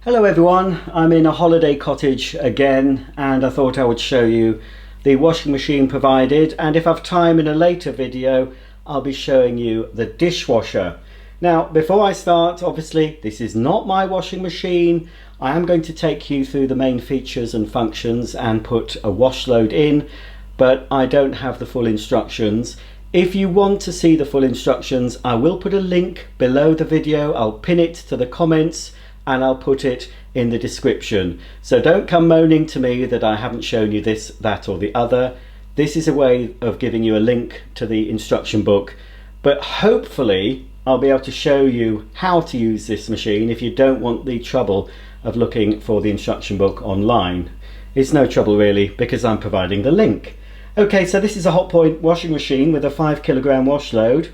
Hello everyone, I'm in a holiday cottage again and I thought I would show you the washing machine provided, and if I have time in a later video I'll be showing you the dishwasher. Now before I start, obviously this is not my washing machine. I am going to take you through the main features and functions and put a wash load in, but I don't have the full instructions. If you want to see the full instructions, I will put a link below the video. I'll pin it to the comments and I'll put it in the description. So don't come moaning to me that I haven't shown you this, that or the other. This is a way of giving you a link to the instruction book, but hopefully I'll be able to show you how to use this machine if you don't want the trouble of looking for the instruction book online. It's no trouble really because I'm providing the link. Okay, so this is a Hotpoint washing machine with a 5 kilogram wash load.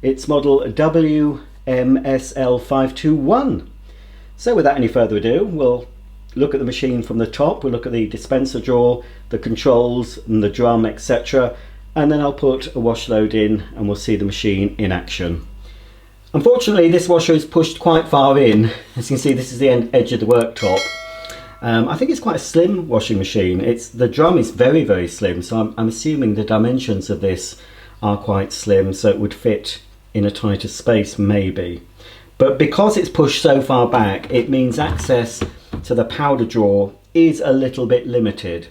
It's model WMSL 521. So without any further ado, we'll look at the machine from the top. We'll look at the dispenser drawer, the controls and the drum, etc. And then I'll put a wash load in and we'll see the machine in action. Unfortunately, this washer is pushed quite far in. As you can see, this is the edge of the worktop. I think it's quite a slim washing machine. The drum is very, very slim, so I'm assuming the dimensions of this are quite slim, so it would fit in a tighter space maybe. But because it's pushed so far back, it means access to the powder drawer is a little bit limited.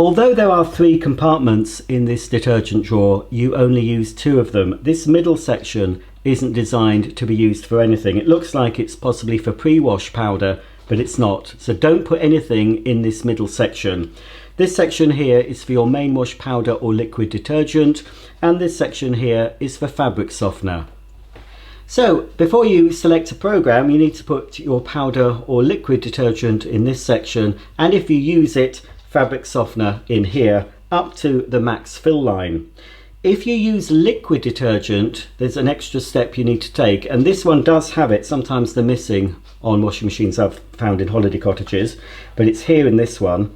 Although there are 3 compartments in this detergent drawer, you only use 2 of them. This middle section isn't designed to be used for anything. It looks like it's possibly for pre-wash powder, but it's not. So don't put anything in this middle section. This section here is for your main wash powder or liquid detergent, and this section here is for fabric softener. So before you select a program, you need to put your powder or liquid detergent in this section, and if you use it, fabric softener in here up to the max fill line. If you use liquid detergent, there's an extra step you need to take, and this one does have it. Sometimes they're missing on washing machines I've found in holiday cottages, but it's here in this one.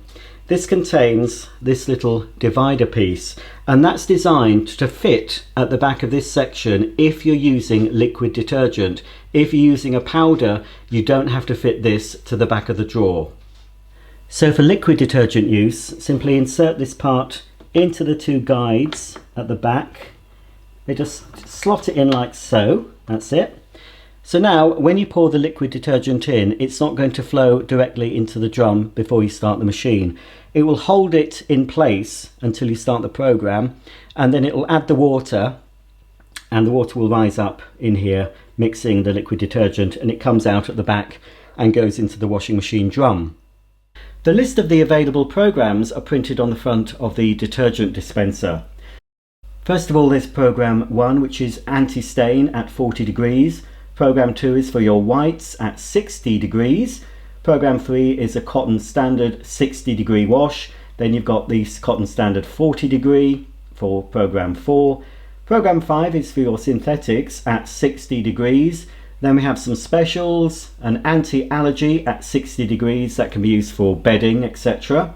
This contains this little divider piece, and that's designed to fit at the back of this section if you're using liquid detergent. If you're using a powder, you don't have to fit this to the back of the drawer. So for liquid detergent use, simply insert this part into the 2 guides at the back. They just slot it in like so. That's it. So now when you pour the liquid detergent in, it's not going to flow directly into the drum before you start the machine. It will hold it in place until you start the program, and then it will add the water, and the water will rise up in here mixing the liquid detergent, and it comes out at the back and goes into the washing machine drum. The list of the available programs are printed on the front of the detergent dispenser. First of all, there's program 1, which is anti-stain at 40 degrees. Program 2 is for your whites at 60 degrees. Program 3 is a cotton standard 60 degree wash. Then you've got the cotton standard 40 degree for program 4. Program 5 is for your synthetics at 60 degrees. Then we have some specials, an anti-allergy at 60 degrees that can be used for bedding, etc.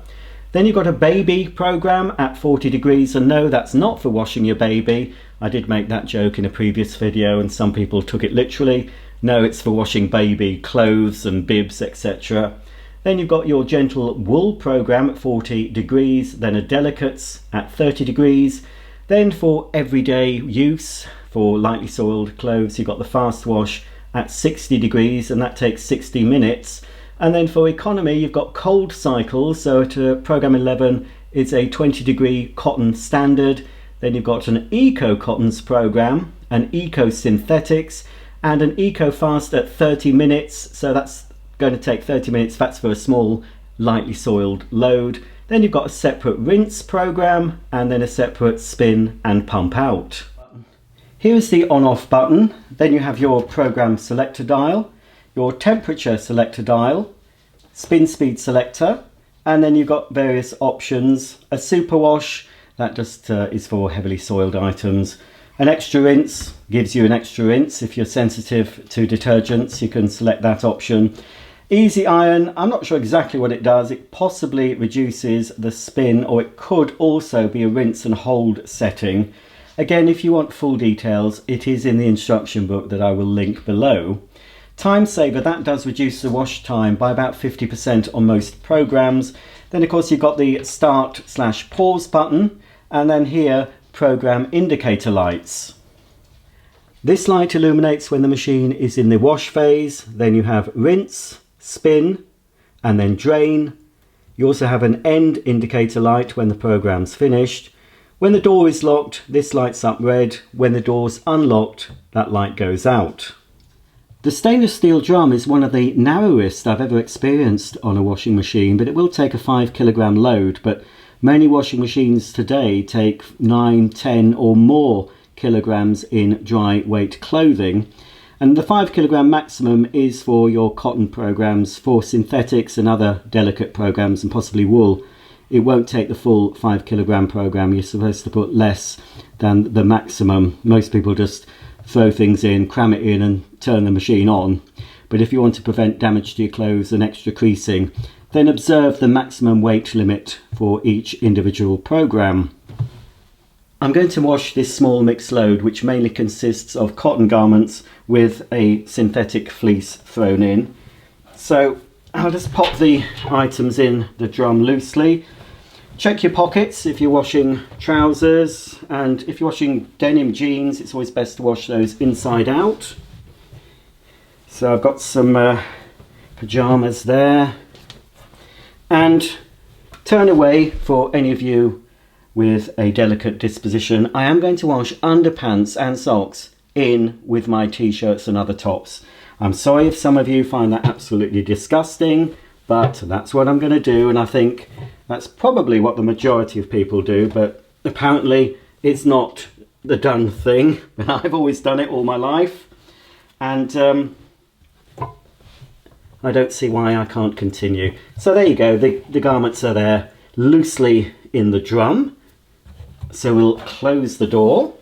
Then you've got a baby program at 40 degrees, and no, that's not for washing your baby. I did make that joke in a previous video and some people took it literally. No, it's for washing baby clothes and bibs, etc. Then you've got your gentle wool program at 40 degrees, then a delicates at 30 degrees. Then for everyday use, for lightly soiled clothes, you've got the fast wash at 60 degrees, and that takes 60 minutes. And then for economy, you've got cold cycles. So at program 11, it's a 20 degree cotton standard. Then you've got an eco cottons program, an eco synthetics, and an eco fast at 30 minutes. So that's going to take 30 minutes. That's for a small, lightly soiled load. Then you've got a separate rinse program, and then a separate spin and pump out. Here's the on-off button. Then you have your program selector dial, your temperature selector dial, spin speed selector, and then you've got various options. A super wash, that just is for heavily soiled items. An extra rinse gives you an extra rinse. If you're sensitive to detergents, you can select that option. Easy iron, I'm not sure exactly what it does. It possibly reduces the spin, or it could also be a rinse and hold setting. Again, if you want full details, it is in the instruction book that I will link below. Time saver, that does reduce the wash time by about 50% on most programs. Then of course you've got the start/pause button, and then here program indicator lights. This light illuminates when the machine is in the wash phase. Then you have rinse, spin, and then drain. You also have an end indicator light when the program's finished. When the door is locked, this lights up red. When the door's unlocked, that light goes out. The stainless steel drum is one of the narrowest I've ever experienced on a washing machine, but it will take a 5 kilogram load. But many washing machines today take 9, 10 or more kilograms in dry weight clothing, and the 5 kilogram maximum is for your cotton programs. For synthetics and other delicate programs and possibly wool, it won't take the full 5 kilogram program. You're supposed to put less than the maximum. Most people just throw things in, cram it in and turn the machine on. But if you want to prevent damage to your clothes and extra creasing, then observe the maximum weight limit for each individual program. I'm going to wash this small mixed load, which mainly consists of cotton garments with a synthetic fleece thrown in. So I'll just pop the items in the drum loosely. Check your pockets if you're washing trousers, and if you're washing denim jeans, it's always best to wash those inside out. So I've got some pyjamas there, and turn away for any of you with a delicate disposition. I am going to wash underpants and socks in with my t-shirts and other tops. I'm sorry if some of you find that absolutely disgusting, but that's what I'm going to do, and I think that's probably what the majority of people do, but apparently it's not the done thing. I've always done it all my life, and I don't see why I can't continue. So there you go, the garments are there loosely in the drum. So we'll close the door.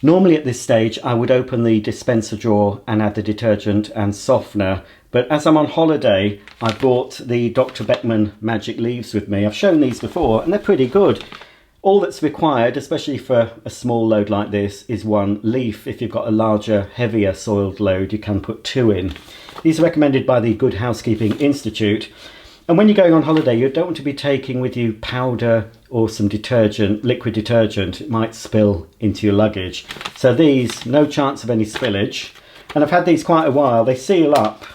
Normally at this stage I would open the dispenser drawer and add the detergent and softener, but as I'm on holiday I brought the Dr. Beckman Magic Leaves with me. I've shown these before and they're pretty good. All that's required, especially for a small load like this, is 1 leaf. If you've got a larger, heavier soiled load, you can put 2 in. These are recommended by the Good Housekeeping Institute. And when you're going on holiday, you don't want to be taking with you powder or some detergent, liquid detergent. It might spill into your luggage. So these, no chance of any spillage. And I've had these quite a while. They seal up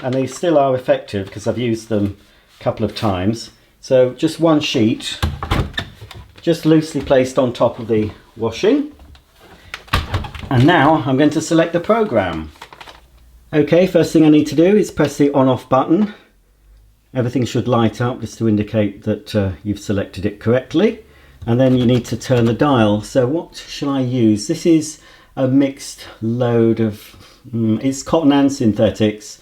and they still are effective because I've used them a couple of times. So just 1 sheet, just loosely placed on top of the washing. And now I'm going to select the program. Okay, first thing I need to do is press the on-off button. Everything should light up just to indicate that you've selected it correctly, and then you need to turn the dial. So what shall I use? This is a mixed load of it's cotton and synthetics.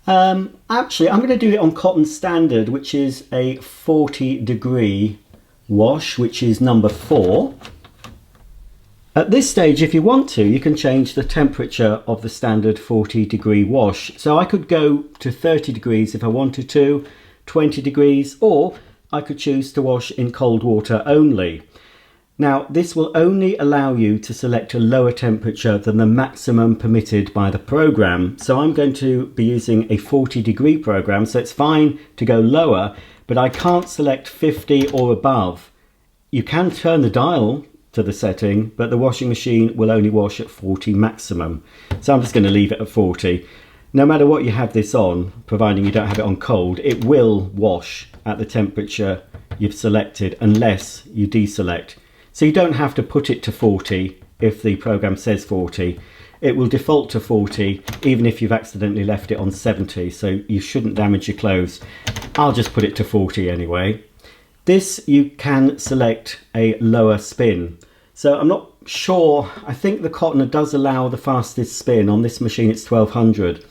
Actually I'm going to do it on cotton standard, which is a 40-degree wash, which is number 4. At this stage, if you want to, you can change the temperature of the standard 40-degree wash. So I could go to 30 degrees if I wanted to, 20 degrees, or I could choose to wash in cold water only. Now, this will only allow you to select a lower temperature than the maximum permitted by the program. So I'm going to be using a 40-degree program, so it's fine to go lower, but I can't select 50 or above. You can turn the dial to the setting, but the washing machine will only wash at 40 maximum. So I'm just going to leave it at 40. No matter what you have this on, providing you don't have it on cold, it will wash at the temperature you've selected unless you deselect. So you don't have to put it to 40 if the program says 40. It will default to 40 even if you've accidentally left it on 70, so you shouldn't damage your clothes. I'll just put it to 40 anyway. This, you can select a lower spin. So I'm not sure, I think the cotton does allow the fastest spin. On this machine it's 1200.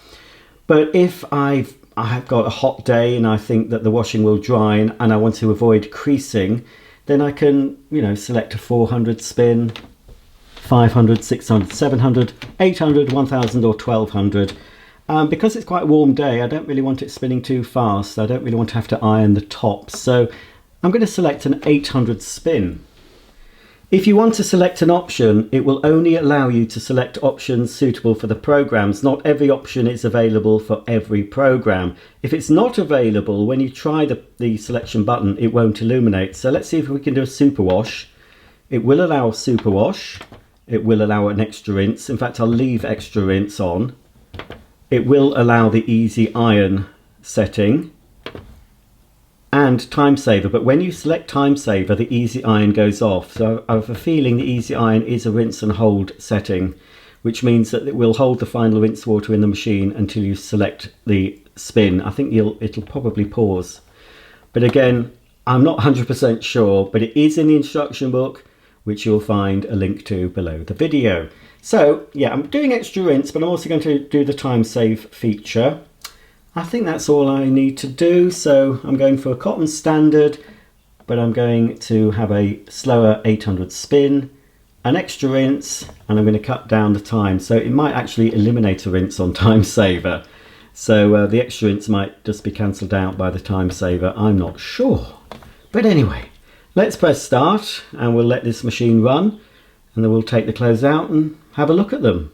But if I've got a hot day and I think that the washing will dry and I want to avoid creasing, then I can, select a 400 spin, 500, 600, 700, 800, 1000 or 1200. Because it's quite a warm day, I don't really want it spinning too fast. I don't really want to have to iron the tops. So I'm going to select an 800 spin. If you want to select an option, it will only allow you to select options suitable for the programs. Not every option is available for every program. If it's not available, when you try the selection button, it won't illuminate. So let's see if we can do a super wash. It will allow a super wash. It will allow an extra rinse. In fact, I'll leave extra rinse on. It will allow the easy iron setting and time saver, but when you select time saver, the easy iron goes off. So I have a feeling the easy iron is a rinse and hold setting, which means that it will hold the final rinse water in the machine until you select the spin. I think it'll probably pause, but again, I'm not 100% sure, but it is in the instruction book, which you'll find a link to below the video. So yeah, I'm doing extra rinse, but I'm also going to do the time save feature. I think that's all I need to do, so I'm going for a cotton standard, but I'm going to have a slower 800 spin, an extra rinse, and I'm going to cut down the time. So it might actually eliminate a rinse on time saver. So the extra rinse might just be cancelled out by the time saver, I'm not sure. But anyway, let's press start and we'll let this machine run, and then we'll take the clothes out and have a look at them.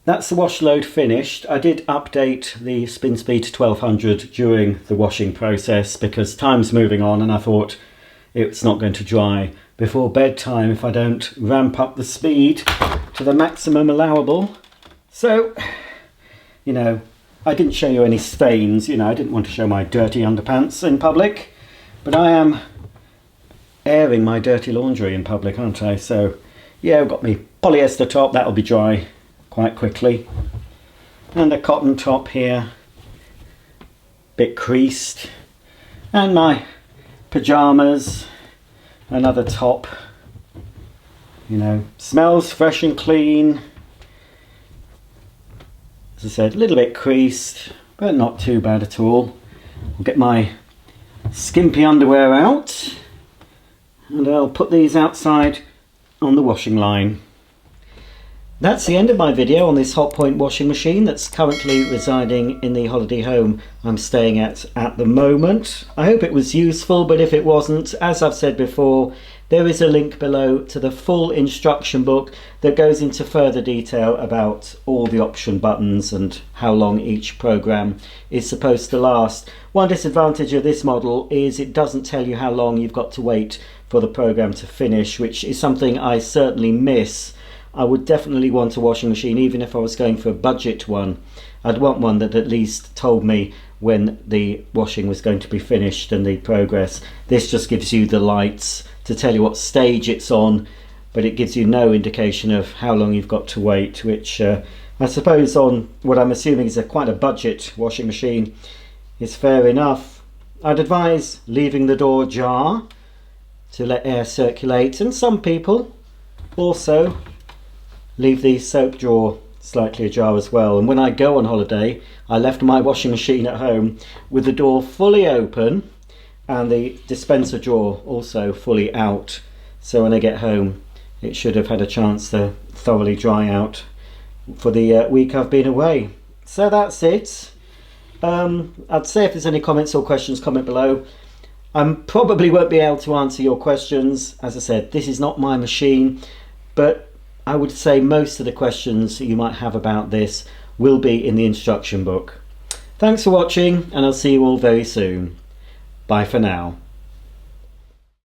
That's the wash load finished. I did update the spin speed to 1200 during the washing process because time's moving on, and I thought it's not going to dry before bedtime if I don't ramp up the speed to the maximum allowable. So, you know, I didn't show you any stains, you know, I didn't want to show my dirty underpants in public, but I am airing my dirty laundry in public, aren't I? So, yeah, I've got my polyester top, that'll be dry quite quickly, and a cotton top here, bit creased, and my pyjamas, another top, you know, smells fresh and clean. As I said, a little bit creased, but not too bad at all. I'll get my skimpy underwear out and I'll put these outside on the washing line. That's the end of my video on this Hotpoint washing machine that's currently residing in the holiday home I'm staying at the moment. I hope it was useful, but if it wasn't, as I've said before, there is a link below to the full instruction book that goes into further detail about all the option buttons and how long each program is supposed to last. One disadvantage of this model is it doesn't tell you how long you've got to wait for the program to finish, which is something I certainly miss. I would definitely want a washing machine, even if I was going for a budget one. I'd want one that at least told me when the washing was going to be finished and the progress. This just gives you the lights to tell you what stage it's on, but it gives you no indication of how long you've got to wait, which I suppose on what I'm assuming is quite a budget washing machine is fair enough. I'd advise leaving the door ajar to let air circulate, and some people also leave the soap drawer slightly ajar as well. And when I go on holiday, I left my washing machine at home with the door fully open and the dispenser drawer also fully out, so when I get home it should have had a chance to thoroughly dry out for the week I've been away. So that's it. I'd say if there's any comments or questions, comment below. I probably won't be able to answer your questions. As I said, this is not my machine, but I would say most of the questions you might have about this will be in the instruction book. Thanks for watching, and I'll see you all very soon. Bye for now.